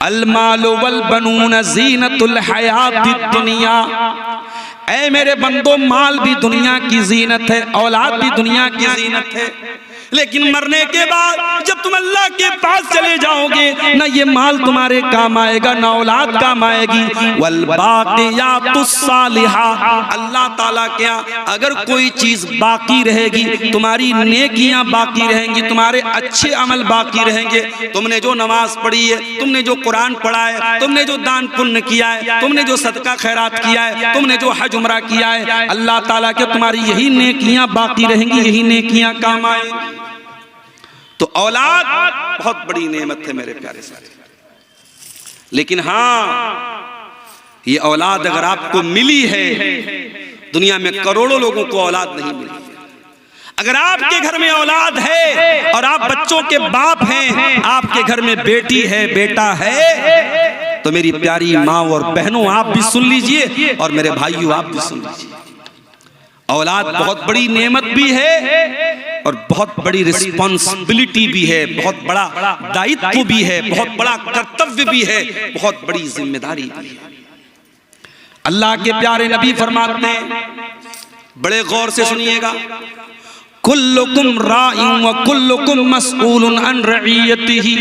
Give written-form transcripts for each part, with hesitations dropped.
अल मालु वल बनून ज़ीनतुल हयातिद दुनिया। ऐ मेरे बंदो, माल भी दुनिया की जीनत है, औलाद भी दुनिया की जीनत है, लेकिन मरने के बाद जब तुम अल्लाह के पास चले जाओगे, ना ये माल तुम्हारे काम आएगा, ना औलाद काम आएगी। वल बाक़ियातुस सालिहा, अल्लाह ताला के यहाँ अगर कोई चीज बाकी रहेगी, तुम्हारी नेकियां बाकी रहेंगी, तुम्हारे अच्छे अमल बाकी रहेंगे। तुमने जो नमाज पढ़ी है, तुमने जो कुरान पढ़ा है, तुमने जो दान पुण्य किया है, तुमने जो सदका खैरात किया है, तुमने जो हज उमरा किया है, अल्लाह ताला के तुम्हारी यही नेकियां बाकी रहेंगी, यही नेकियां काम आएंगी। तो औलाद बहुत बड़ी नेमत है मेरे प्यारे साथी। लेकिन हाँ, ये औलाद अगर आपको मिली है, दुनिया में करोड़ों लोगों को औलाद नहीं मिली है। अगर आपके घर में औलाद है और आप बच्चों के बाप हैं, आपके घर में बेटी है, बेटा है, तो मेरी प्यारी माँ और बहनों, आप भी सुन लीजिए और मेरे भाइयों आप भी सुन लीजिए। औलाद बहुत बड़ी नेमत भी है और बहुत बड़ी रिस्पॉन्सिबिलिटी भी है, बहुत बड़ा दायित्व भी है, बहुत बड़ा कर्तव्य भी है, बहुत बड़ी जिम्मेदारी भी है। अल्लाह के प्यारे नबी फरमाते हैं, बड़े गौर से सुनिएगा, कुल्लुकुम राइन व कुल्लुकुम मसऊलुन अन रइयतिही।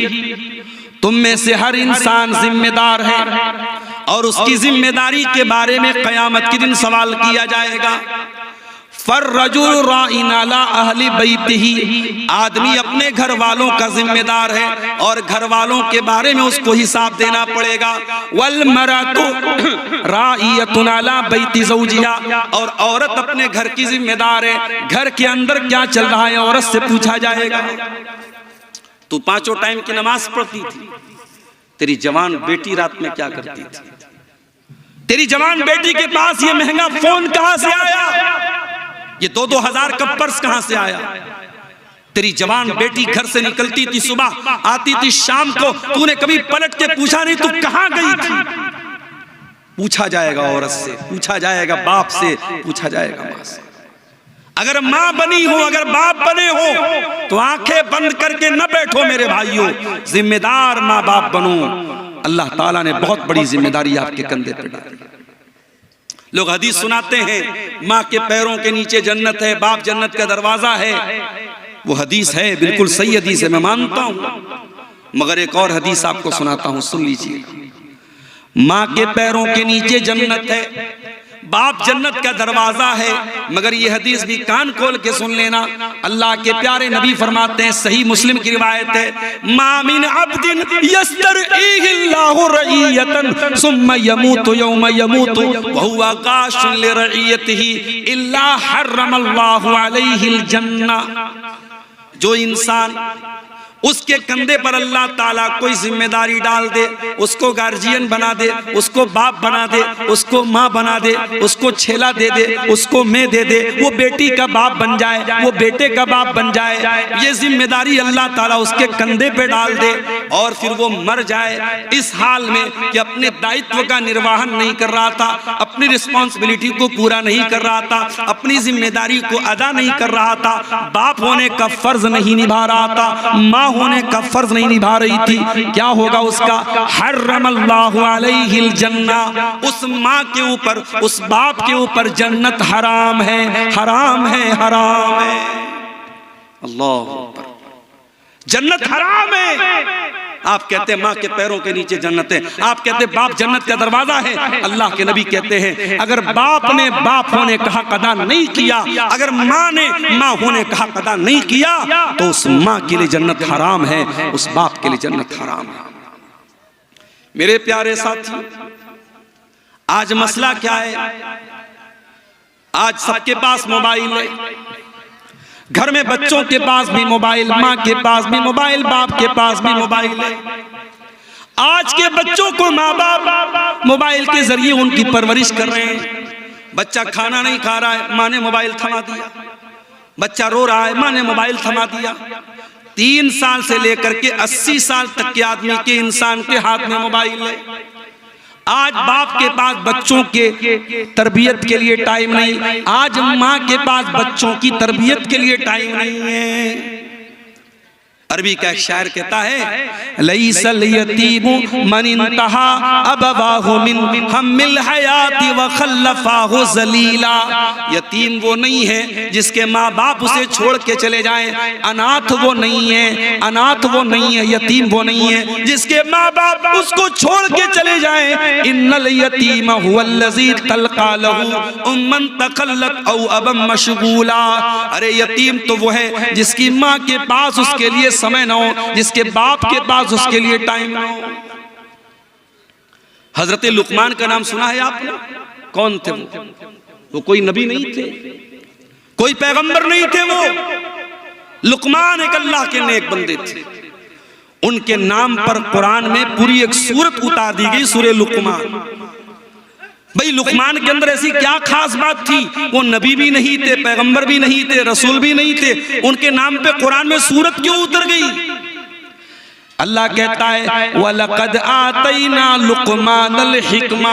तुम में से हर इंसान जिम्मेदार है और उसकी जिम्मेदारी के बारे में क़यामत के दिन सवाल किया जाएगा। फर्रजुल राइन अला अहली बैतिही, आदमी अपने घर वालों का जिम्मेदार है और घर वालों के बारे में उसको हिसाब देना पड़ेगा। वल मरअतु राइयतुन अला बैति ज़ौजिहा, और औरत अपने घर की जिम्मेदार है, घर के अंदर क्या चल रहा है औरत से पूछा जाएगा। तू पांचों टाइम की नमाज पढ़ती थी, तेरी जवान बेटी रात में क्या करती थी? तेरी जवान बेटी के पास ये महंगा फोन कहां से आया? ये 2-2 हजार का पर्स कहां से आया? तेरी जवान बेटी घर से निकलती थी सुबह, आती थी शाम को, तूने कभी पलट के पूछा नहीं तू कहां गई थी? पूछा जाएगा औरत से, पूछा जाएगा बाप से, पूछा जाएगा मां से। अगर मां बनी हो, अगर बाप बने हो, तो आंखें बंद करके न बैठो मेरे भाइयों, जिम्मेदार माँ बाप बनो। अल्लाह ताला ने बहुत बड़ी जिम्मेदारी आपके कंधे पे डाली। लोग हदीस सुनाते हैं, माँ के पैरों के नीचे जन्नत है, बाप जन्नत का दरवाजा है। वो हदीस है, बिल्कुल सही हदीस है, मैं मानता हूं, मगर एक और हदीस आपको सुनाता हूं, सुन लीजिए। माँ के पैरों के नीचे जन्नत है, बाप जन्नत का दरवाजा है, मगर ये हदीस भी कान खोल के सुन लेना। अल्लाह के प्यारे नबी फरमाते हैं, सही मुस्लिम की रिवायत है, मा मिन अब्दिन यस्तरईहिल्लाहु रईयतन सुम्मा यमूतु यौमा यमूतु व हुवा गाशुन लिरईयतिही इल्ला हर्रमल्लाहु अलैहिल जन्नह। जो इंसान उसके कंधे पर अल्लाह ताला कोई जिम्मेदारी डाल दे, उसको गार्जियन बना दे, उसको बाप बना दे, उसको माँ बना दे, उसको छेला दे दे, उसको मैं दे दे, वो बेटी का बाप बन जाए, वो बेटे का बाप बन जाए, ये जिम्मेदारी अल्लाह ताला उसके कंधे पे डाल दे और फिर वो मर जाए इस हाल में कि अपने दायित्व का निर्वहन नहीं कर रहा था, अपनी रिस्पॉन्सिबिलिटी को पूरा नहीं कर रहा था, अपनी जिम्मेदारी को अदा नहीं कर रहा था, बाप होने का फर्ज नहीं निभा रहा था, माँ होने का फर्ज नहीं निभा रही थी। क्या होगा उसका? हर्रमल्लाहु अलैहिल जन्नह, उस माँ के ऊपर, उस बाप के ऊपर जन्नत हराम है, हराम है, हराम है। अल्लाह अकबर, जन्नत हराम है। आप कहते हैं माँ के पैरों के नीचे जन्नत है, आप कहते हैं बाप जन्नत का दरवाजा है। अल्लाह के नबी कहते हैं, अगर बाप ने बाप होने का हक अदा नहीं किया, अगर माँ ने माँ होने का हक अदा नहीं किया, तो उस माँ के लिए जन्नत हराम है, उस बाप के लिए जन्नत हराम है। मेरे प्यारे साथी, आज मसला क्या है? आज सबके पास मोबाइल है, घर में बच्चों के पास भी मोबाइल, माँ के पास भी मोबाइल, बाप के पास भी मोबाइल है। आज के बच्चों को माँ बाप मोबाइल के जरिए उनकी परवरिश कर रहे हैं। बच्चा खाना नहीं खा रहा है, माँ ने मोबाइल थमा दिया, बच्चा रो रहा है, माँ ने मोबाइल थमा दिया। 3 साल से लेकर के 80 साल तक के आदमी के, इंसान के हाथ में मोबाइल है। आज बाप के पास बच्चों के तरबियत के लिए टाइम नहीं, आज माँ के पास बच्चों की तरबियत के लिए टाइम नहीं है। अरबी का एक शायर कहता है लईसल यतीमु मन इंतहा अबवाहु मिन हमिल हयाती व खल्लफाहु जलीला। यतीम वो नहीं है जिसके माँ बाप उसे छोड़ के चले जाएं, अनाथ वो नहीं है, अनाथ वो नहीं है, यतीम वो नहीं है जिसके माँ बाप उसको छोड़ के चले जाएं। इन्नल यतीम हुवल्लज़ी तल्का लहू उम्मन तखल्लत औ अबम मशगूला। अरे यतीम तो वो है जिसकी माँ के पास उसके लिए समय ना हो, जिसके बाप के पास उसके लिए टाइम ना हो। हजरत लुकमान का नाम सुना है आपने? कौन थे वो कोई नबी नहीं थे, कोई पैगंबर नहीं थे। वो लुकमान एक अल्लाह के नेक बंदे थे। उनके नाम पर कुरान में पूरी एक सूरत उतार दी गई, सूरह लुकमान। भाई लुकमान के अंदर ऐसी क्या खास बात थी? वो नबी भी नहीं थे, पैगंबर भी नहीं थे, रसूल भी नहीं थे, उनके नाम पे कुरान में सूरत क्यों उतर गई? अल्लाह कहता है वलक़द आतैना लुकमानल हिकमा,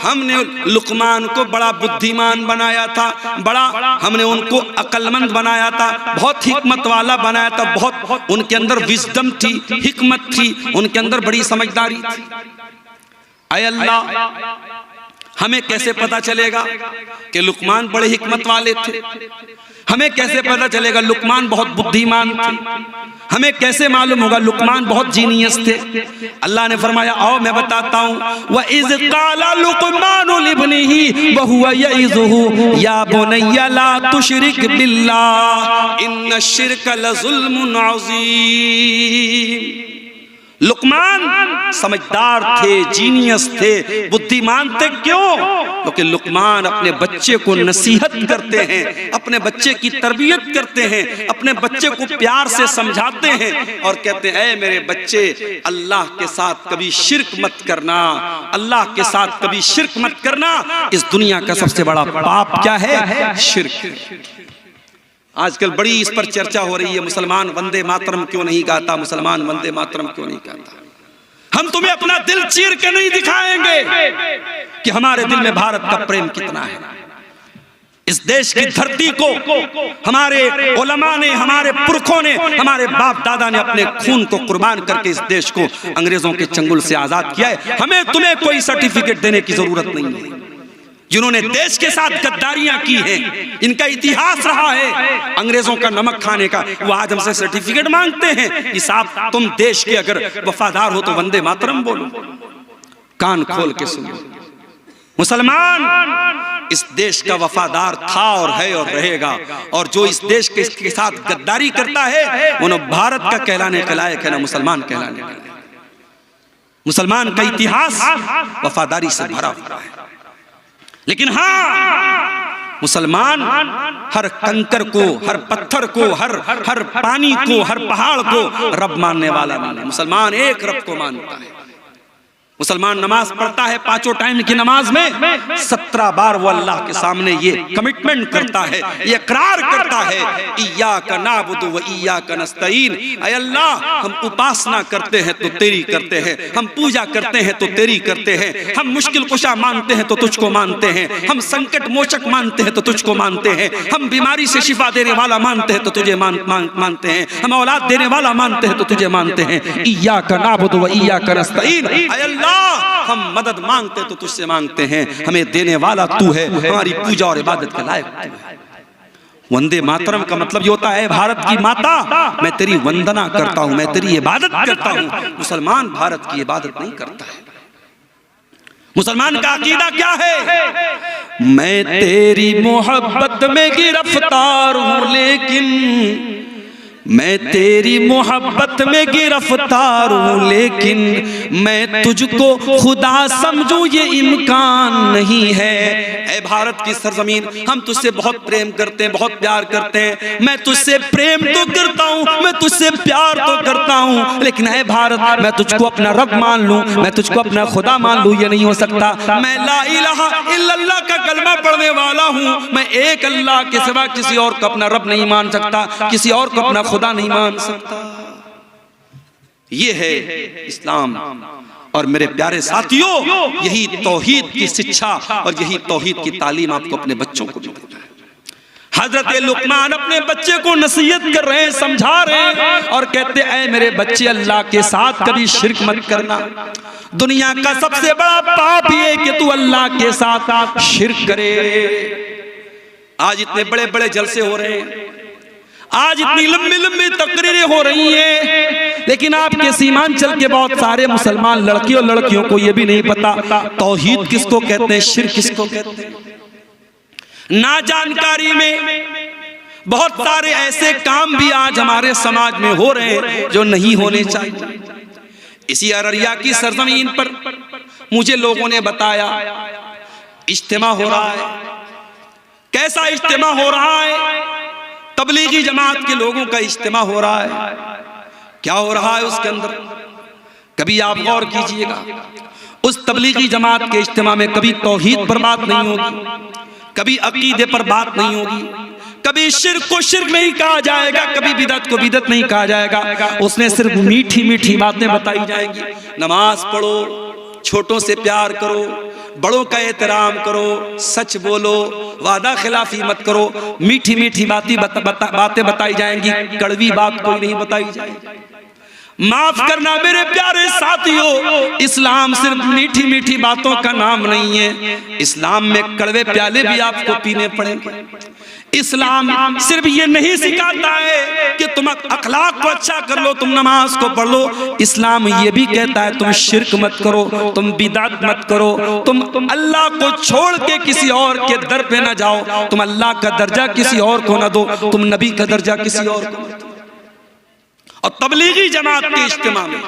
हमने लुकमान को बड़ा बुद्धिमान बनाया था, बड़ा हमने उनको अक्लमंद बनाया था, बहुत हिकमत वाला बनाया था, बहुत उनके अंदर विजडम थी, हिकमत थी, उनके अंदर बड़ी समझदारी थी। ऐ अल्लाह, हमें कैसे पता चलेगा कि लुकमान बड़े हिकमत वाले थे? हमें कैसे पता चलेगा लुकमान बहुत बुद्धिमान थे? हमें कैसे मालूम होगा लुकमान बहुत जीनियस थे? अल्लाह ने फरमाया आओ मैं बताता हूँ। व इज़ क़ाला लुकमानु लिब्निही व हुवा यइज़ुहु या बुनय्या ला तुशरिक बिल्लाह इन्न शिर्क लज़ुल्मुन अज़ीम। लुकमान समझदार थे, जीनियस थे, बुद्धिमान थे। क्यों? क्योंकि लुकमान अपने बच्चे को नसीहत करते हैं, अपने बच्चे की तरबियत करते हैं, अपने बच्चे को प्यार से समझाते हैं और कहते हैं ऐ मेरे बच्चे, अल्लाह के साथ कभी शिर्क मत करना, अल्लाह के साथ कभी शिर्क मत करना। इस दुनिया का सबसे बड़ा पाप क्या है? शिर्क। आजकल बड़ी इस पर चर्चा हो रही है, मुसलमान वंदे मातरम क्यों नहीं गाता, मुसलमान वंदे मातरम क्यों नहीं गाता। हम तुम्हें अपना दिल चीर के नहीं दिखाएंगे कि हमारे दिल में भारत का प्रेम कितना है। इस देश की धरती को हमारे उलमा ने, हमारे पुरखों ने, हमारे बाप दादा ने अपने खून को कुर्बान करके इस देश को अंग्रेजों के चंगुल से आजाद किया है। हमें तुम्हें कोई सर्टिफिकेट देने की जरूरत नहीं है। जिन्होंने देश के साथ गद्दारियां की हैं, इनका इतिहास रहा है अंग्रेजों का नमक खाने का, वो आज हमसे सर्टिफिकेट मांगते हैं कि साहब तुम देश के अगर वफादार हो तो वंदे मातरम बोलो। कान खोल के सुनो, मुसलमान इस देश का वफादार था और है और रहेगा, और जो इस देश के साथ गद्दारी करता है वो न भारत का कहलाने के लायक है, न मुसलमान कहलाने के लायक। मुसलमान का इतिहास वफादारी से भरा हुआ है। लेकिन हाँ, मुसलमान हर कंकर को, हर पत्थर को, हर पानी को, हर पहाड़ को रब मानने वाला नहीं है। मुसलमान एक रब को मानता है। मुसलमान नमाज पढ़ता है, पांचों टाइम की नमाज में 17 बार वो अल्लाह के सामने ये कमिटमेंट करता है, ये इकरार करता है इय्याका नअबुदु व इय्याका नस्तईन। ऐ अल्लाह, हम उपासना करते हैं तो तेरी करते हैं, हम पूजा करते हैं तो तेरी करते हैं, हम मुश्किल कुशा मानते हैं तो तुझको मानते हैं, हम संकट मोचक मानते हैं तो तुझको मानते हैं, हम बीमारी से शिफा देने वाला मानते हैं तो तुझे मानते हैं, हम औलाद देने वाला मानते हैं तो तुझे मानते हैं। इय्याका नअबुदु व इय्याका नस्तईन। ऐ अल्लाह, हम मदद मांगते तो तुझसे मांगते हैं, हमें देने वाला तू है, हमारी पूजा और इबादत के लायक तू है। वंदे मातरम का मतलब ये होता है भारत की माता मैं तेरी वंदना करता हूं, मैं तेरी इबादत करता हूं। मुसलमान भारत की इबादत नहीं करता है। मुसलमान का अकीदा क्या है? मैं तेरी मोहब्बत में गिरफ्तार हूं, लेकिन मैं तेरी मोहब्बत में गिरफ्तार हूँ, लेकिन मैं तुझको खुदा समझूं ये इम्कान नहीं है। ऐ भारत की सरजमीन, हम तुझसे बहुत प्रेम करते हैं, बहुत प्यार करते हैं। मैं तुझसे प्रेम तो करता हूँ, मैं तुझसे प्यार तो करता हूँ, लेकिन ऐ भारत, मैं तुझको अपना रब मान लूं, मैं तुझको अपना खुदा मान लूं, ये नहीं हो सकता। मैं ला इलाहा इल्लल्लाह का कलमा पढ़ने वाला हूँ, मैं एक अल्लाह के सिवा किसी और को अपना रब नहीं मान सकता, किसी और को अपना खुदा नहीं मान सकता। ये है इस्लाम। और मेरे प्यारे साथियों, यही तौहीद की शिक्षा और यही तौहीद की तालीम आपको अपने बच्चों को भी देना है। हजरत लुकमान अपने बच्चे को नसीहत कर रहे हैं, समझा रहे हैं और कहते ऐ मेरे बच्चे, अल्लाह के साथ कभी शिर्क मत करना। दुनिया का सबसे बड़ा पाप ये कि तू अल्लाह के साथ शिर्क करे। आज इतने बड़े बड़े जलसे हो रहे हैं, आज इतनी लंबी लंबी तकरीरें हो रही हैं, लेकिन आपके सीमांचल के बहुत सारे मुसलमान लड़के और लड़कियों को यह भी नहीं पता तौहीद किसको कहते हैं, शिर्क किसको कहते हैं। ना जानकारी में बहुत सारे ऐसे काम भी आज हमारे समाज में हो रहे हैं जो नहीं होने चाहिए। इसी अररिया की सरजमीन पर मुझे लोगों ने बताया इज्तिमा हो रहा है। कैसा इज्तिमा हो रहा है? तबलीगी जमात के लोगों का इज्तिमा हो रहा है। क्या हो रहा है उसके अंदर? कभी आप गौर कीजिएगा, उस तबलीगी जमात के इज्तिमा में कभी तौहीद पर बात नहीं होगी, कभी अकीदे पर बात नहीं होगी, कभी शिर्क को शिर्क नहीं कहा जाएगा, कभी बिदअत को बिदअत नहीं कहा जाएगा। उसमें सिर्फ मीठी मीठी बातें बताई जाएंगी। नमाज पढ़ो, छोटों से प्यार करो, बड़ों का एहतराम करो, सच बोलो, वादा खिलाफी मत करो। मीठी मीठी बातें बताई जाएंगी, कड़वी बात कोई नहीं बताई जाएगी। माफ करना मेरे प्यारे साथियों, इस्लाम सिर्फ मीठी मीठी बातों का नाम नहीं है। इस्लाम में कड़वे प्याले भी आपको पीने पड़ेंगे। इस्लाम सिर्फ ये नहीं सिखाता है कि तुम अखलाक को अच्छा कर लो, तुम नमाज को पढ़ लो। इस्लाम ये भी कहता है तुम शिर्क मत करो, तुम बिदअत मत करो, तुम अल्लाह को छोड़ के किसी और के दर पे ना जाओ, तुम अल्लाह का दर्जा किसी और को ना दो, तुम नबी का दर्जा किसी और को ना दो। और तबलीगी जमात के इज्तिमा में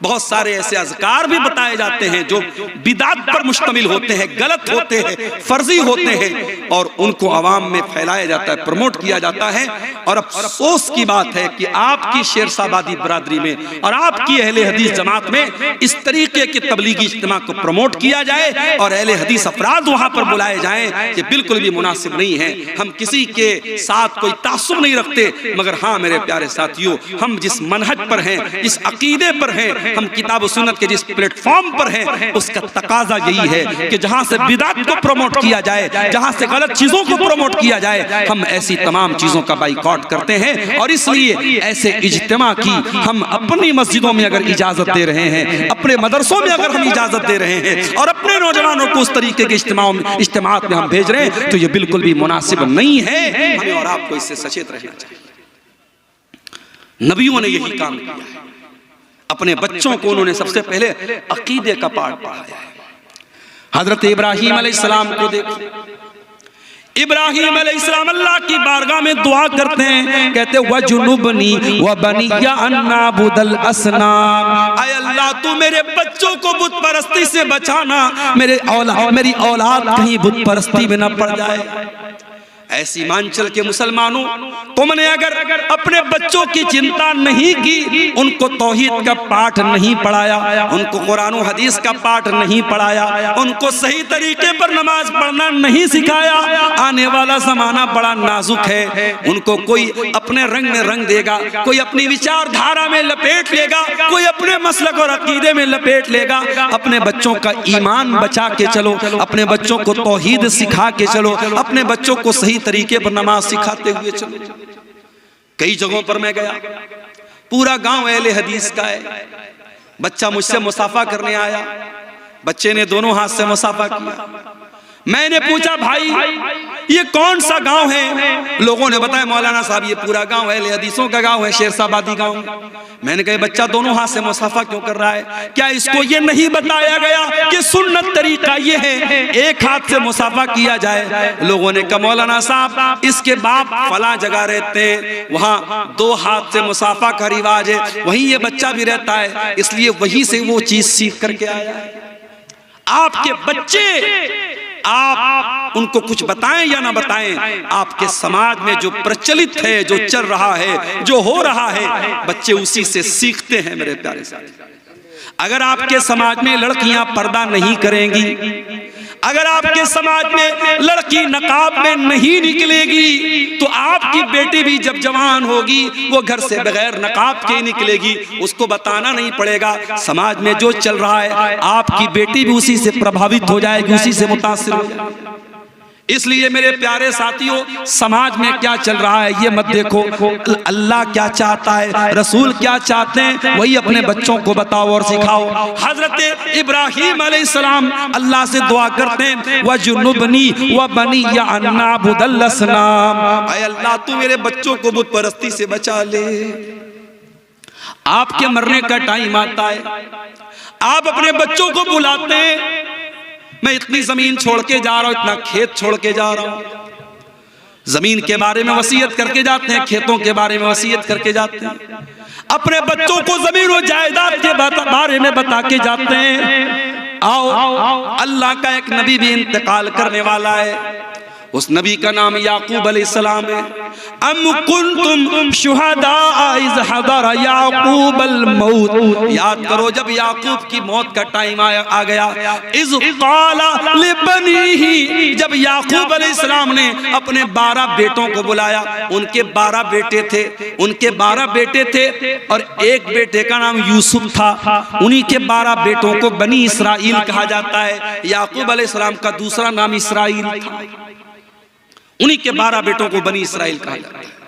बहुत सारे ऐसे अज़कार भी बताए जाते हैं जो बिदअत पर मुश्तमिल होते हैं, गलत होते हैं, फर्जी होते हैं, और उनको अवाम में फैलाया जाता है, प्रमोट किया जाता है। और अफसोस की बात है कि आपकी शेरशाबादी बरादरी में और आपकी अहले हदीस जमात में इस तरीके के तबलीगी इज्तिमा को प्रमोट किया जाए और अहले हदीस अफराद वहां पर बुलाए जाएं, ये बिल्कुल भी मुनासिब नहीं है। हम किसी के साथ कोई तासुब नहीं रखते, मगर हाँ मेरे प्यारे साथियों, हम जिस मनहज पर हैं, जिस अकीदे पर हैं, हम किताब सुन्नत के जिस प्लेटफॉर्म पर हैं, उसका तकाजा यही है कि जहां से बिदअत को प्रमोट किया जाए, जहां से गलत चीजों को प्रमोट किया जाए, हम ऐसी तमाम चीजों का बाइकॉट करते हैं। और इसलिए ऐसे इज्तिमा की हम अपनी मस्जिदों में अगर इजाजत दे रहे हैं, अपने मदरसों में अगर हम इजाजत दे रहे हैं और अपने नौजवानों को उस तरीके के इज्तिमात में हम भेज रहे हैं, तो ये बिल्कुल भी मुनासिब नहीं है। हमें और आपको इससे सचेत रहना चाहिए। नबियों ने यही काम किया है। अपने बच्चों को उन्होंने सबसे पहले अकीदे का पाठ पढ़ाया है। हजरत इब्राहीम अलैहिस्सलाम को देखो, इब्राहीम अलैहिस्सलाम अल्लाह की बारगाह में दुआ करते हैं, कहते वजुनुबनी व बनिया अन नाबुदल असनाम। आय अल्लाह तू मेरे बच्चों को बुत परस्ती से बचाना, मेरी औलाद कहीं बुत परस्ती में न पड़ जाए। ऐसी मांचल के मुसलमानों, तुमने अगर अपने बच्चों की चिंता नहीं की, उनको तौहीद का पाठ नहीं पढ़ाया, उनको कुरान और हदीस का पाठ नहीं पढ़ाया, उनको सही तरीके पर नमाज पढ़ना नहीं सिखाया, आने वाला जमाना बड़ा नाजुक है। उनको कोई अपने रंग में रंग देगा, कोई अपनी विचारधारा में लपेट लेगा, कोई अपने मसलक और अकीदे में लपेट लेगा। अपने बच्चों का ईमान बचा के चलो, अपने बच्चों को तौहीद सिखा के चलो, अपने बच्चों को सही तरीके पर नमाज सिखाते हुए चलो। कई जगहों पर मैं गया, पूरा गांव अहले हदीस का है। बच्चा मुझसे मुसाफा करने आया, बच्चे ने दोनों हाथ से मुसाफा किया। मैंने पूछा भाई ये कौन सा गांव है? लोगों ने बताया मौलाना साहब ये पूरा गांव अहले हदीसों का गांव है, शेरशाबादी गांव। मैंने कहा बच्चा दोनों हाथ से मुसाफा क्यों कर रहा है? क्या इसको ये नहीं बताया गया कि सुन्नत तरीका ये है एक हाथ से मुसाफा किया जाए? लोगों ने कहा मौलाना साहब इसके बाप फला जगह रहते हैं, वहाँ दो हाथ से मुसाफा का रिवाज है, वहीं ये बच्चा भी रहता है, इसलिए वहीं से वो चीज सीख करके आया है। आपके बच्चे, आप उनको कुछ बताएं या ना बताएं, आपके समाज में जो प्रचलित है, जो चल रहा है, जो हो रहा है, बच्चे उसी से सीखते हैं। मेरे प्यारे साथी, अगर आपके समाज में लड़कियां पर्दा नहीं करेंगी, अगर आपके समाज में लड़की नकाब में नहीं निकलेगी, तो आपकी बेटी भी जब जवान होगी वो घर से बगैर नकाब के ही निकलेगी। उसको बताना नहीं पड़ेगा, समाज में जो चल रहा है आपकी बेटी भी उसी से प्रभावित हो जाएगी, उसी से मुतासिर हो जाएगी। इसलिए मेरे प्यारे साथियों, समाज में क्या चल रहा है ये मत देखो, अल्लाह क्या चाहता है, रसूल क्या चाहते हैं, वही अपने बच्चों को बताओ और सिखाओ। हजरत इब्राहीम अलैहिस्सलाम अल्लाह से दुआ करते हैं, वजुनुबनी व बनी या अन्नाबुदल असनाम, ऐ अल्लाह तू मेरे बच्चों को बुत परस्ती से बचा ले। आपके मरने का टाइम आता है, आप अपने बच्चों को बुलाते हैं, मैं इतनी जमीन छोड़ के जा रहा हूं, इतना खेत छोड़ के जा रहा हूं, जमीन के बारे में वसीयत करके जाते हैं, खेतों के बारे में वसीयत करके जाते हैं, अपने बच्चों को जमीन और जायदाद के बारे में बता के जाते हैं। आओ, अल्लाह का एक नबी भी इंतकाल करने वाला है, उस नबी का नाम याकूब अलैहिस्सलाम है। अम कुंतुम शुहदा इज़ हदर याकूब अल मौत, याद करो जब याकूब की मौत का टाइम आ गया, इज़ क़ाला लिबनीही, जब याकूब अलैहिस्सलाम ने अपने 12 बेटों को बुलाया, उनके 12 बेटे थे, उनके 12 बेटे थे और एक बेटे का नाम यूसुफ था, उन्हीं के 12 बेटों को बनी इसराइल कहा जाता है। याकूब अलैहिस्सलाम का दूसरा नाम इसराइल था, उन्हीं के 12 बेटों को बनी इसराइल कहा जाता है।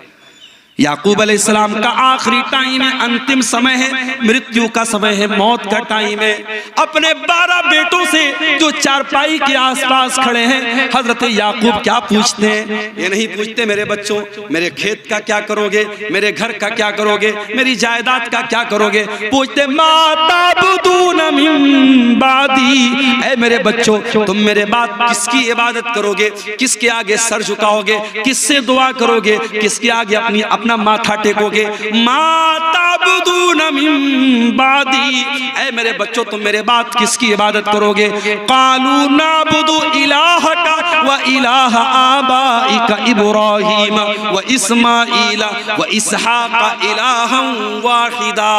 याकूब अलैहिस्सलाम का आखिरी टाइम है, अंतिम समय है, मृत्यु का समय है, मौत का टाइम है। अपने 12 बेटों से जो चारपाई के आसपास खड़े हैं, हजरत याकूब क्या पूछते हैं? ये नहीं पूछते मेरे बच्चों मेरे खेत का क्या करोगे, मेरे घर का क्या करोगे, मेरी जायदाद का क्या करोगे, पूछते माता बुदून मिन बादी, ऐ मेरे बच्चों तुम मेरे बाद किसकी इबादत करोगे, किसके आगे सर झुकाओगे, किससे दुआ करोगे, किसके आगे अपना माथा टेकोगे। माता बुदून मिन बादी, ऐ मेरे बच्चों तुम मेरे बाद किसकी इबादत करोगे। कालू नाबुदु इलाहका व इलाह आबाइका इब्राहीम व इस्माइल व इसहाका इलाहन वाहिदा।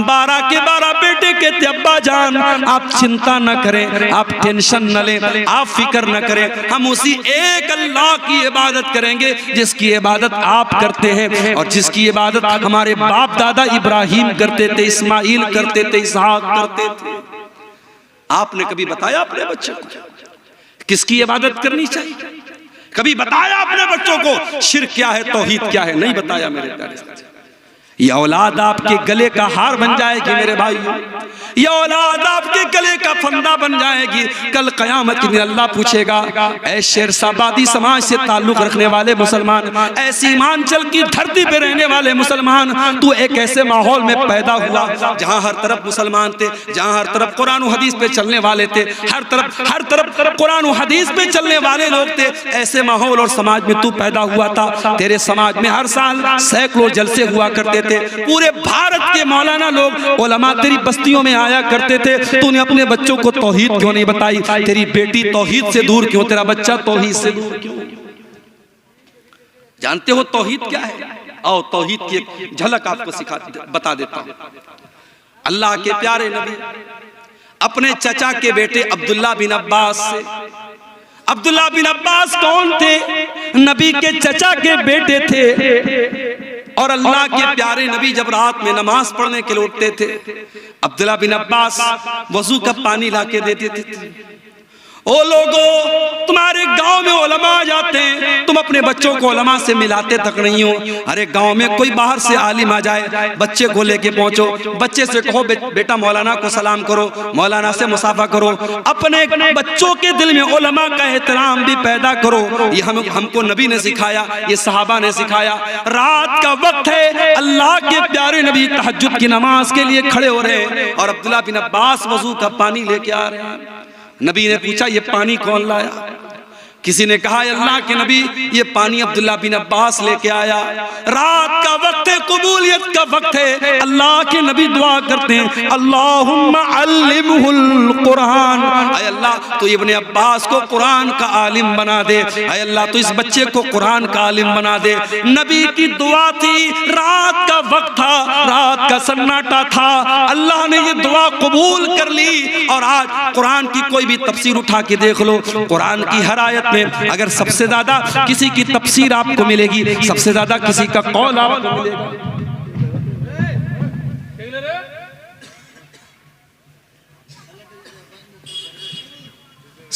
12 के 12 बेटे के अब्बा जान आप चिंता न करें, आप टेंशन न लें, आप फिक्र न करें, हम उसी एक अल्लाह की इबादत करेंगे जिसकी इबादत आप करते हैं और जिसकी इबादत हमारे बाप दादा इब्राहिम करते थे, इस्माइल करते थे, इसहाक करते थे। आपने कभी बताया अपने बच्चों को किसकी इबादत करनी चाहिए? कभी बताया अपने बच्चों को शिर्क क्या है, तौहीद क्या है? नहीं बताया मेरे प्यारे साथी। ये औलाद आपके गले का हार बन जाएगी मेरे भाइयों, ये औलाद आपके गले का फंदा बन जाएगी। कल कयामत के दिन अल्लाह पूछेगा, ऐ शेरशाबादी समाज से ताल्लुक रखने वाले मुसलमान, ऐ सीमांचल की धरती पे रहने वाले मुसलमान, तू एक ऐसे माहौल में पैदा हुआ जहाँ हर तरफ मुसलमान थे, जहाँ हर तरफ कुरान और हदीस पे चलने वाले थे, हर तरफ कुरान और हदीस पे चलने वाले लोग थे। ऐसे माहौल और समाज में तू पैदा हुआ था। तेरे समाज में हर साल सैकड़ों जलसे हुआ करते थे, पूरे भारत के मौलाना लोग उलमा तेरी बस्तियों में आया करते थे। तूने अपने बच्चों को तौहीद क्यों नहीं बताई? तेरी बेटी तौहीद से दूर क्यों, तेरा बच्चा तौहीद से दूर क्यों? जानते हो तौहीद क्या है? आओ तौहीद की एक झलक आपको बता देता हूं। अल्लाह के प्यारे नबी अपने चचा के बेटे अब्दुल्ला बिन अब्बास से, अब्दुल्ला बिन अब्बास कौन थे? नबी के चचा के बेटे थे। और अल्लाह के प्यारे नबी जब रात में नमाज पढ़ने के लिए उठते थे, अब्दुल्ला बिन अब्बास वजू का पानी लाके देते थे। ओ लोगो, तुम्हारे गांव में उलमा जाते हैं, तुम अपने बच्चों को उलमा से मिलाते तक नहीं हो। अरे गांव में कोई बाहर से आलिम आ जाए, बच्चे को लेके पहुंचो, बच्चे से कहो बेटा मौलाना को सलाम करो, मौलाना से मुसाफा करो, अपने बच्चों के दिल में उलमा का एहतराम भी पैदा करो। ये हमको नबी ने सिखाया, ये सहाबा ने सिखाया। रात का वक्त है, अल्लाह के प्यारे नबी तहज्जुद की नमाज के लिए खड़े हो रहे हैं और अब्दुल्ला बिन अब्बास वजू का पानी लेके आ रहे हैं। नबी ने पूछा ये पानी कौन लाया? किसी ने कहा अल्लाह के नबी ये पानी अब्दुल्ला बिन अब्बास लेके आया। रात का वक्त है, कबूलियत का वक्त है। अल्लाह के नबी दुआ करते हैं, अल्लाहुम्मा अल्लिमहुल कुरान, ऐ अल्लाह तो इब्ने अब्बास को कुरान का आलिम बना दे, ऐ अल्लाह तो इस बच्चे को कुरान का आलिम बना दे। नबी की दुआ थी, रात का वक्त था, रात का सन्नाटा था, अल्लाह ने ये दुआ कबूल कर ली। और आज कुरान की कोई भी तफसीर उठा के देख लो, कुरान की हर आयत अगर सबसे ज्यादा किसी की तफसीर आपको मिलेगी, सबसे ज्यादा किसी का कौल आपको मिलेगा।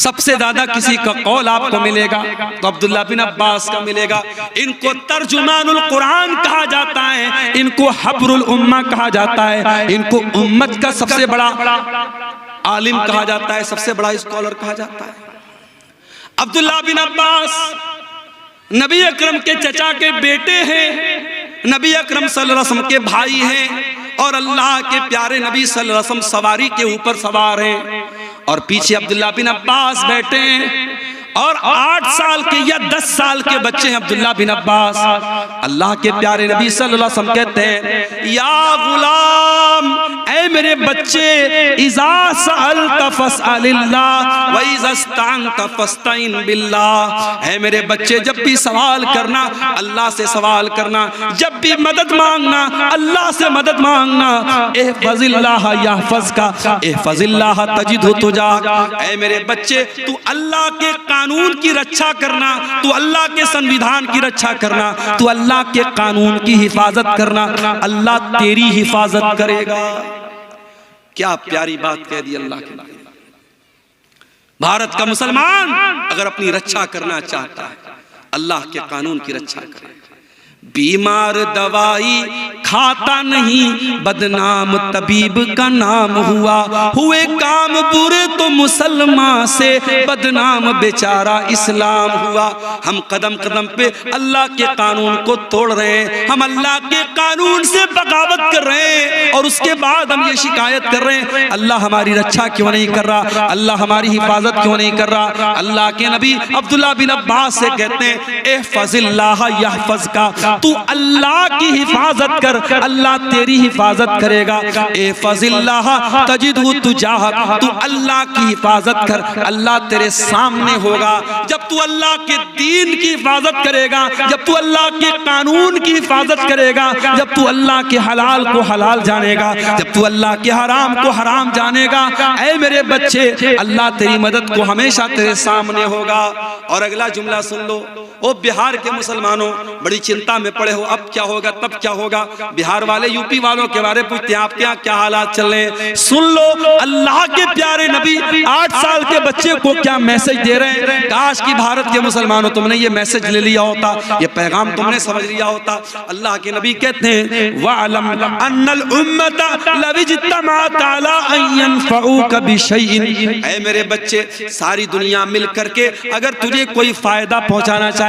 सबसे ज्यादा किसी का कौल आपको मिलेगा तो अब्दुल्ला बिन अब्बास का मिलेगा। इनको तर्जुमानुल कुरान कहा जाता है, इनको हब्रुल उम्मा कहा जाता है, इनको उम्मत का सबसे बड़ा आलिम कहा जाता है, सबसे बड़ा स्कॉलर कहा जाता है। अब्दुल्ला बिन अब्बास नबी अकरम के चचा के बेटे हैं, नबी अकरम सल्लल्लाहु अलैहि वसल्लम के भाई हैं और अल्लाह के प्यारे नबी सल्लल्लाहु अलैहि वसल्लम सवारी के ऊपर सवार हैं और पीछे अब्दुल्ला बिन अब्बास बैठे हैं और 8 साल के या 10 साल के बच्चे हैं अब्दुल्ला बिन अब्बास। अल्लाह के प्यारे नबी सल्लल्लाहु अलैहि वसल्लम कहते हैं, या गुलाम, ऐ मेरे बच्चे, इज़ा सअलत फस्अलिल्लाह व इज़ा इस्तअनत फस्तईन बिल्लाह। ऐ मेरे बच्चे, जब भी सवाल करना अल्लाह से सवाल करना, जब भी मदद मांगना अल्लाह से मदद मांगना। इहफज़िल्लाह यहफज़का इहफज़िल्लाह तजिदहु तुजाक। ऐ मेरे बच्चे, तू अल्लाह के कानून की रक्षा करना, तू अल्लाह के संविधान की रक्षा करना, तू अल्लाह के कानून की हिफाजत करना, अल्लाह तेरी हिफाजत करेगा। क्या प्यारी बात कह दी अल्लाह के। भारत का मुसलमान अगर अपनी रक्षा करना चाहता है, अल्लाह के कानून की रक्षा करे। बीमार दवाई खाता नहीं, बदनाम तबीब का नाम हुआ, हुए काम बुरे तो मुसलमान से बदनाम बेचारा इस्लाम हुआ। हम कदम कदम पे अल्लाह के कानून को तोड़ रहे हैं, हम अल्लाह के कानून से बगावत कर रहे हैं और उसके बाद हम ये शिकायत कर रहे हैं, अल्लाह हमारी रक्षा क्यों नहीं कर रहा, अल्लाह हमारी हिफाजत क्यों नहीं कर रहा। अल्लाह के नबी अब्दुल्ला बिन अब्बास से कहते हैं, इहफज़िल्लाह यहफज़का, तू अल्लाह की हिफाजत कर, अल्लाह तेरी हिफाजत करेगा। इहफज़िल्लाह तजिदहु तुजाहक, तू अल्लाह की हिफाजत कर, अल्लाह तेरे सामने होगा। जब तू अल्लाह के दीन की हिफाजत करेगा, जब तू अल्लाह के कानून की हिफाजत करेगा, जब तू अल्लाह के हलाल को हलाल जानेगा, जब तू अल्लाह के हराम को हराम जानेगा, ऐ मेरे बच्चे, अल्लाह तेरी मदद को हमेशा तेरे सामने होगा। और अगला जुमला सुन लो, ओ बिहार के मुसलमानों, बड़ी चिंता में पड़े हो, अब क्या होगा तब क्या होगा। बिहार वाले यूपी वालों के बारे में पूछते हैं, आपके यहाँ क्या हालात चल रहे हैं। सुन लो, अल्लाह के प्यारे नबी 8 साल के बच्चे को क्या मैसेज दे रहे हैं। काश कि भारत के मुसलमानों तुमने ये मैसेज ले लिया होता, ये पैगाम तुमने समझ लिया होता। अल्लाह के नबी कहते हैं, वअलम अन्नल उम्मत लविज्तमाअत अला अन यनफऊक बिशैइन। ऐ मेरे बच्चे, सारी दुनिया मिल करके अगर तुझे कोई फायदा पहुंचाना चाहे,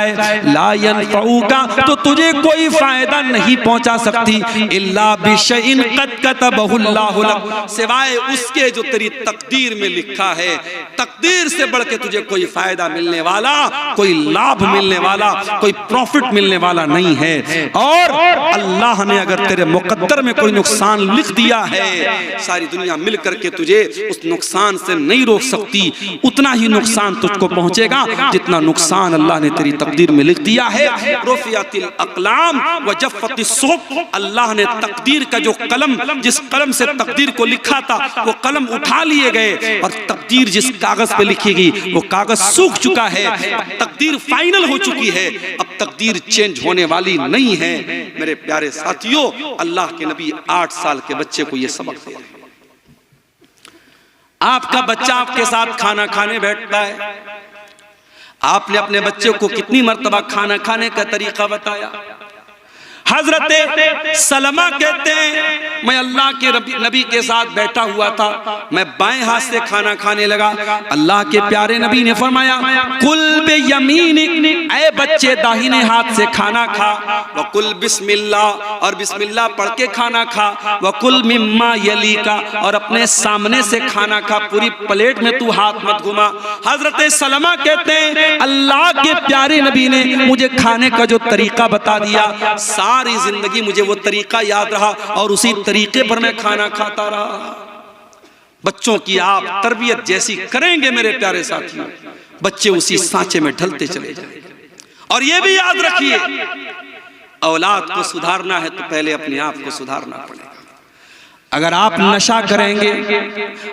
ला यनफऊका, तो तुझे कोई फायदा नहीं पहुंचा सकती, इल्ला बिशैइन क़द कतबहु अल्लाहु लक, सिवाय उसके जो तेरी तकदीर में लिखा है। तकदीर से बढ़ के तुझे कोई फायदा मिलने वाला, कोई लाभ मिलने वाला, कोई प्रॉफिट मिलने वाला नहीं है। और अल्लाह ने अगर तेरे मुकद्दर में कोई नुकसान लिख दिया है, सारी दुनिया मिल करके तुझे उस नुकसान से नहीं रोक सकती। उतना ही नुकसान तुझको पहुंचेगा जितना नुकसान अल्लाह ने तेरी तकदीर में लिख दिया है। रुफ़ियतिल अक़लाम व जफ़्फ़तिस सुहफ़, अल्लाह ने तकदीर का जो कलम, जिस कलम से तकदीर को लिखा था, वो कलम उठा लिए गए और तकदीर जिस कागज पे लिखी गई वो कागज सूख चुका है। अब तकदीर फाइनल हो चुकी है, अब तकदीर चेंज होने वाली नहीं है। मेरे प्यारे साथियों, अल्लाह के नबी 8 साल के बच्चे को ये सबक दिया। आपका बच्चा आपके साथ खाना खाने बैठता है, आपने अपने बच्चे को कितनी मर्तबा खाना खाने का तरीका बताया। हजरत सलमा कहते हैं, मैं अल्लाह के नबी के साथ बैठा हुआ था, मैं बाएं हाथ से खाना खाने लगा। अल्लाह के प्यारे नबी ने फरमाया, कुल बियमीनिक, ऐ बच्चे दाहिने हाथ से खाना खा, व कुल बिस्मिल्लाह, और बिस्मिल्लाह पढ़ के खाना खा, व कुल मिम्मा यलीका, और अपने सामने से खाना खा, पूरी प्लेट में तू हाथ मत घुमा। हजरत सलमा कहते हैं, अल्लाह के प्यारे नबी ने मुझे खाने का जो तरीका बता दिया, सारी जिंदगी मुझे वो तरीका याद रहा और उसी तरीके पर मैं खाना खाता रहा। बच्चों की आप तरबियत जैसी करेंगे मेरे प्यारे साथियों, बच्चे उसी सांचे में ढलते चले जाएंगे। और ये भी याद रखिए, औलाद को सुधारना है तो पहले अपने आप को सुधारना पड़ेगा। अगर आप नशा करेंगे,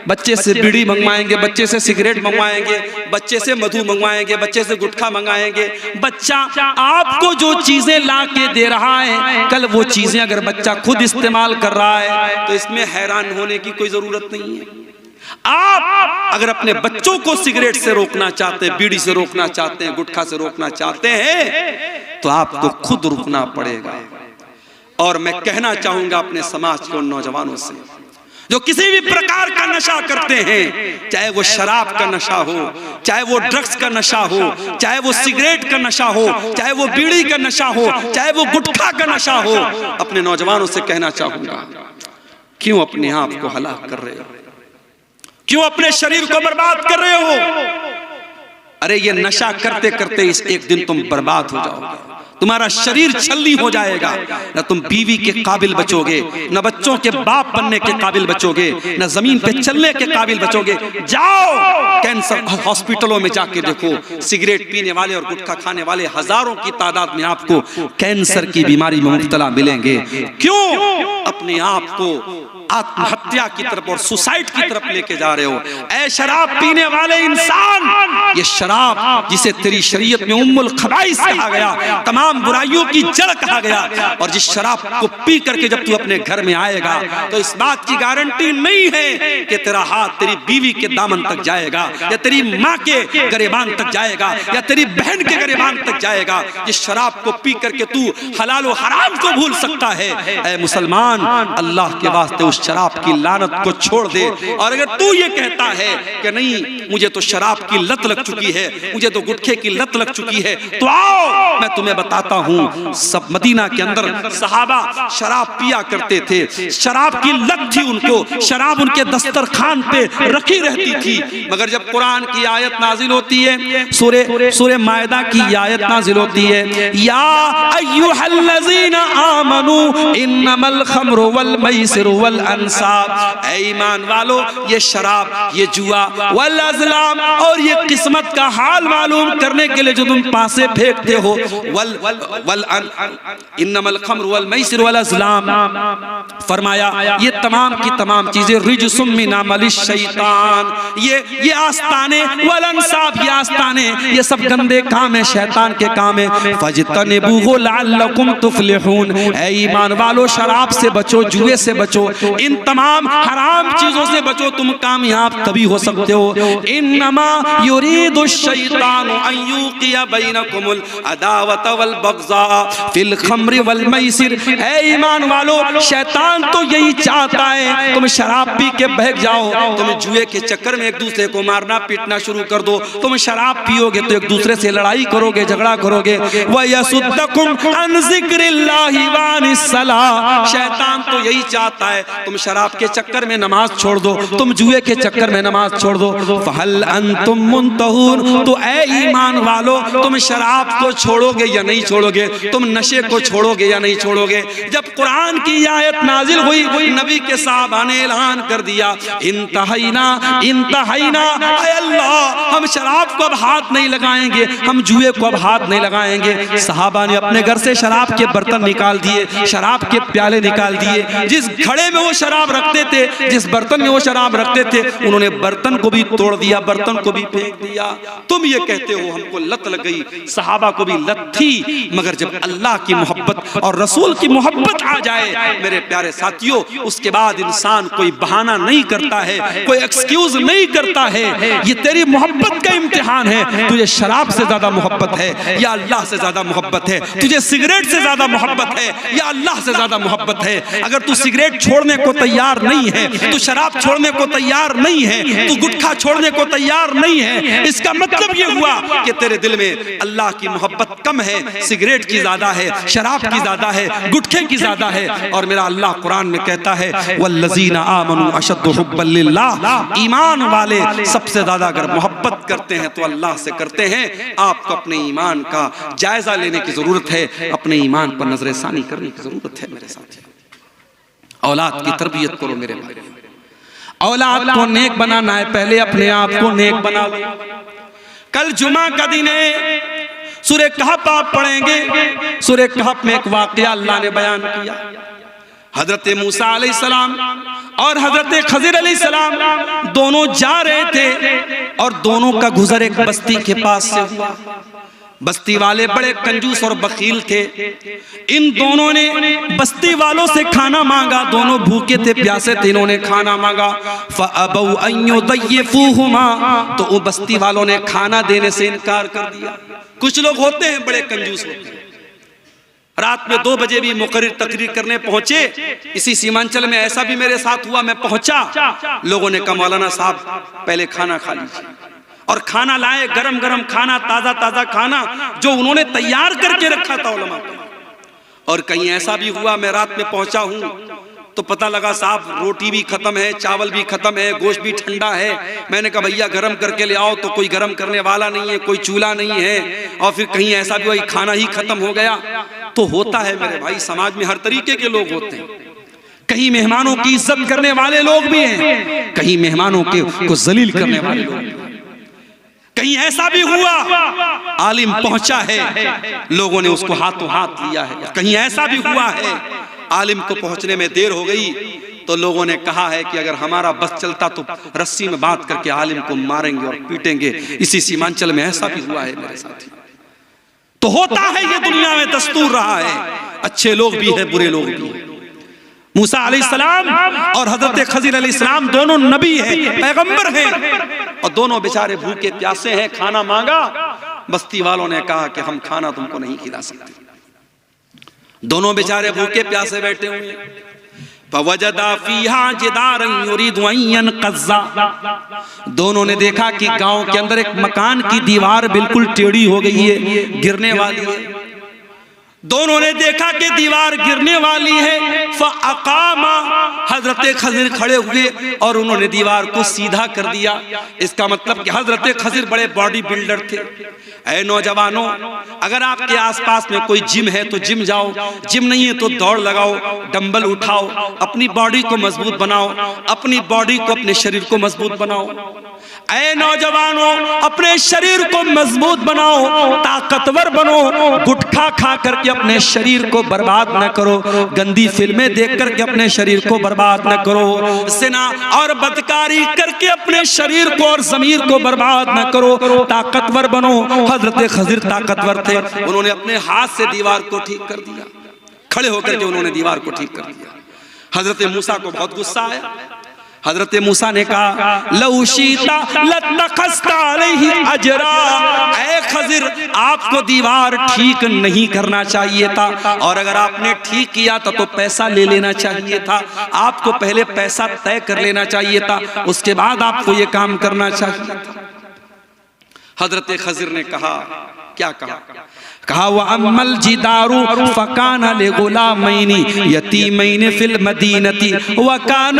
बच्चे से बीड़ी मंगवाएंगे, बच्चे से सिगरेट मंगवाएंगे, बच्चे से मधु मंगवाएंगे, बच्चे से गुटखा मंगाएंगे, बच्चा आपको जो चीजें ला के दे रहा है, कल वो चीजें अगर बच्चा खुद इस्तेमाल कर रहा है तो इसमें हैरान होने की कोई जरूरत नहीं है। आप अगर अपने बच्चों को सिगरेट से रोकना चाहते हैं, बीड़ी से रोकना चाहते हैं, गुटखा से रोकना चाहते हैं, तो आपको खुद रुकना पड़ेगा। और मैं कहना चाहूंगा अपने समाज के उन नौजवानों से जो किसी भी प्रकार का नशा करते हैं, चाहे वो शराब का नशा हो, चाहे वो ड्रग्स का नशा हो, चाहे वो सिगरेट का नशा हो, चाहे वो बीड़ी का नशा हो, चाहे वो गुटखा का नशा हो, अपने नौजवानों से कहना चाहूंगा, क्यों अपने आप को हलाक कर रहे हो? क्यों अपने शरीर को बर्बाद कर रहे हो? अरे ये नशा करते करते इस एक दिन तुम बर्बाद हो जाओगे, तुम्हारा शरीर छलनी हो जाएगा, न तुम बीवी के काबिल बचोगे, न बच्चों के बाप बनने के काबिल बचोगे, न जमीन पे चलने के काबिल बचोगे। जाओ कैंसर हॉस्पिटलों में जाके देखो, सिगरेट पीने वाले और गुटखा खाने वाले हजारों की तादाद में आपको कैंसर की बीमारी में मुब्तला मिलेंगे। क्यों अपने आप को आत्महत्या की तरफ और सुसाइड की तरफ लेके जा रहे हो? ऐ शराब पीने वाले इंसान, ये शराब जिसे तेरी शरीयत में उम्मुल खबाइस कहा गया, तमाम बुराइयों की जड़ कहा गया, और जिस शराब को पी करके जब तू अपने घर में आएगा तो इस बात की गारंटी नहीं है कि तेरा हाथ तेरी बीवी के दामन तक जाएगा, या तेरी माँ के गरेबान तक जाएगा, या तेरी बहन के गरेबान तक जाएगा। जिस शराब को पी करके तू हलाल और हराम को भूल सकता है, ऐ मुसलमान, अल्लाह के वास्ते उस शराब की लानत को छोड़ दे। और अगर तू ये कहता है कि नहीं मुझे तो शराब की लत लग चुकी है, मुझे तो गुटखे की लत लग चुकी है, तो आओ मैं तुम्हें बताता हूं, सब मदीना के अंदर सहाबा शराब पिया करते थे, शराब की लत थी उनको, शराब उनके दस्तरखान पे रखी रहती थी। मगर जब कुरान की आयत नाजिल होती है, सूरे मायदा की आयत नाजिल होती है, या अय्युहल्लज़ीना आमनू इन्नमल खम्रु वल मैसिरु वल अंसाब, ऐ ईमान वालो, ये शराब, ये जुआ, वल अज़लाम, और ये किस्मत का हाल मालूम करने के लिए जो तुम पासे फेंकते हो, इन्नमल खम्र वल मैसिर वल अज़लाम, फरमाया ये तमाम की तमाम चीजें रिजसुम मिन अमलिश शैतान, ये आस्ताने, वल अंसाब, ये आस्ताने, ये सब गंदे काम है, शैतान के काम है। फजतनिबूहु लअल्लकुम तुफ्लिहून, ऐ ईमान वालो, शराब से बचो, जुए से बचो, इन तमाम हराम चीजों से बचो, तुम कामयाब तभी हो सकते हो। इन्नमा युरीदु शैतानु अन युक़िया बैनकुमुल अदावत वल बग़ज़ा फिल खम्रि वल मैसिर, ऐ ईमान वालो, शैतान तो यही चाहता है तुम शराब पी के बहक जाओ, तुम जुए के चक्कर में एक दूसरे को मारना पीटना शुरू कर दो, तुम शराब पियोगे तो एक दूसरे से लड़ाई करोगे, झगड़ा करोगे। व यसुद्दकुम अन ज़िक्रिल्लाहि व अनिस सलाह, शैतान तो यही चाहता है तुम शराब के चक्कर में नमाज छोड़ दो, तुम जुए के चक्कर में नमाज छोड़ दो। फहल अंतुम मुंतहून, तो ऐ ईमान वालो, तुम शराब को छोड़ोगे या नहीं छोड़ोगे, तुम नशे को छोड़ोगे या नहीं छोड़ोगे? जब कुरान की आयत नाजिल हुई, नबी के साहबा ने ऐलान कर दिया, इंतहाइना इंतहाइना, ऐ अल्लाह, हम शराब को अब हाथ नहीं लगाएंगे, हम जुए को अब हाथ नहीं लगाएंगे। सहाबा ने अपने घर से शराब के बर्तन निकाल दिए, शराब के प्याले निकाल दिए, जिस घड़े में वो शराब रखते थे, जिस बर्तन में वो शराब रखते थे, उन्होंने बर्तन को भी तोड़ दिया, बर्तन को भी फेंक दिया। तुम ये कहते हो हमको लत लग गई, सहाबा को भी लत थी, मगर जब अल्लाह की मोहब्बत और रसूल की मोहब्बत आ जाए मेरे प्यारे साथियों, उसके बाद इंसान कोई बहाना नहीं करता है, कोई एक्सक्यूज नहीं करता है। ये तेरी मोहब्बत का इम्तिहान है, तुझे शराब से ज्यादा मोहब्बत है या अल्लाह से ज्यादा मोहब्बत है, तुझे सिगरेट से ज्यादा मोहब्बत है या अल्लाह से ज्यादा मोहब्बत है। अगर तू सिगरेट छोड़ने को तैयार नहीं है, तू शराब छोड़ने को तैयार नहीं है, तू गुटखा छोड़ने को तैयार नहीं है, इसका मतलब ये हुआ कि तेरे दिल में अल्लाह की मोहब्बत कम है, सिगरेट की ज्यादा है, शराब की ज्यादा है, गुटखे की ज्यादा है। और मेरा अल्लाह कुरान में कहता है, वल्लज़ीना आमनू अशद्दु हुब्बन लिल्लाह, ईमान वाले सबसे ज्यादा अगर मोहब्बत करते हैं तो अल्लाह से करते हैं। आपको अपने ईमान का जायजा लेने की जरूरत है, अपने ईमान पर नजरसानी करने की जरूरत है। मेरे साथी, औलाद की तरबियत करो मेरे भाई, औलाद को नेक बनाना है, पहले अपने आप को नेक बना लो। कल जुमा का दिन है, सूरह कहफ आप पढ़ेंगे, सूरह कहफ में एक वाकया अल्लाह ने बयान किया। हजरत मूसा अलैहिस्सलाम और हजरत खज़िर अलैहिस्सलाम दोनों जा रहे थे और दोनों का गुजर एक बस्ती के पास से हुआ। बस्ती वाले बड़े कंजूस और बखील थे। इन दोनों ने बस्ती वालों से खाना मांगा, दोनों भूखे थे प्यासे थे, इन्होंने खाना मांगा। फ़अबौ अन युदय्यिफ़ूहुमा, तो वो बस्ती वालों ने खाना देने से इनकार कर दिया। कुछ लोग होते हैं बड़े कंजूस होते हैं। रात में 2 बजे भी मुकर्रिर तकरीर करने पहुंचे। इसी सीमांचल में ऐसा भी मेरे साथ हुआ। मैं पहुंचा, लोगों ने कहा मौलाना साहब पहले खाना खा लीजिए, और खाना लाए, गरम गरम खाना, ताजा ताजा खाना जो उन्होंने तैयार करके रखा था उलमा को। और कहीं ऐसा भी हुआ, मैं रात में पहुंचा हूं तो पता लगा साहब रोटी भी खत्म है, चावल भी खत्म है, गोश्त भी ठंडा है। मैंने कहा भैया गरम करके ले आओ, तो कोई गरम करने वाला नहीं है, कोई चूल्हा नहीं है। और फिर कहीं ऐसा भी हुआ खाना ही खत्म हो गया। तो होता है मेरे भाई, समाज में हर तरीके के लोग होते हैं। कहीं मेहमानों की इज्जत करने वाले लोग भी हैं, कहीं मेहमानों को जलील करने वाले लोग भी हैं। कहीं ऐसा भी हुआ आलिम पहुंचा है, लोगों ने उसको हाथों हाथ लिया है। कहीं ऐसा भी हुआ है आलिम को पहुंचने में देर हो गई तो लोगों ने कहा है कि अगर हमारा बस चलता तो रस्सी में बांध करके आलिम को मारेंगे और पीटेंगे। इसी सीमांचल में ऐसा भी हुआ है मेरे साथी। तो होता है ये दुनिया में दस्तूर रहा है, अच्छे लोग भी हैं, बुरे लोग भी हैं। मूसा अलैहिस्सलाम और हजरत खजीर अलैहिस्सलाम दोनों नबी हैं, पैगंबर हैं, और दोनों बेचारे भूखे प्यासे हैं। खाना मांगा, बस्ती वालों ने कहा कि हम खाना तुमको नहीं खिला सकते। दोनों बेचारे भूखे प्यासे बैठे हुए। फवजदा फीहा जिदारन युरीदु अन यनक़ज़्ज़ा, दोनों ने देखा कि गांव के अंदर एक मकान की दीवार बिल्कुल टेढ़ी हो गई है, गिरने वाली है। दोनों ने देखा कि दीवार गिरने वाली है। फ़अक़ामा, हजरत खज़िर खड़े हुए और उन्होंने दीवार को सीधा कर दिया। इसका मतलब कि हजरत खज़िर बड़े बॉडी बिल्डर थे। ऐ नौजवानों, अगर आपके आसपास में कोई जिम है तो जिम जाओ, जिम नहीं है तो दौड़ लगाओ, डंबल उठाओ, अपनी बॉडी को मजबूत बनाओ, अपनी बॉडी को, अपने शरीर को मजबूत बनाओ। ऐ नौजवानों, अपने शरीर को मजबूत बनाओ, ताकतवर बनो। गुटखा खा करके अपने शरीर को बर्बाद न करो, गंदी फिल्में देख करके अपने शरीर को बर्बाद न करो, ज़िना और बदकारी करके अपने शरीर को और ज़मीर को बर्बाद न करो, ताकतवर बनो। हजरत खज़िर ताकतवर थे, उन्होंने अपने हाथ से दीवार को ठीक कर दिया। खड़े होकर के उन्होंने दीवार को ठीक कर दिया। हजरत मूसा को बहुत गुस्सा आया। हजरत मूसा ने कहा लौ शीता लत्तखज़्ता अलैहि अजरा, ऐ खज़िर आपको दीवार ठीक नहीं करना चाहिए था, और अगर आपने ठीक किया था तो पैसा ले लेना चाहिए था। आपको पहले पैसा तय कर लेना चाहिए था, उसके बाद आपको ये काम करना चाहिए था। हजरत खज़िर ने कहा, क्या कहा? कहा व अम्मल जिदारु फ़काना लिग़ुलामैनि यतीमैनि फ़िल मदीनति व काना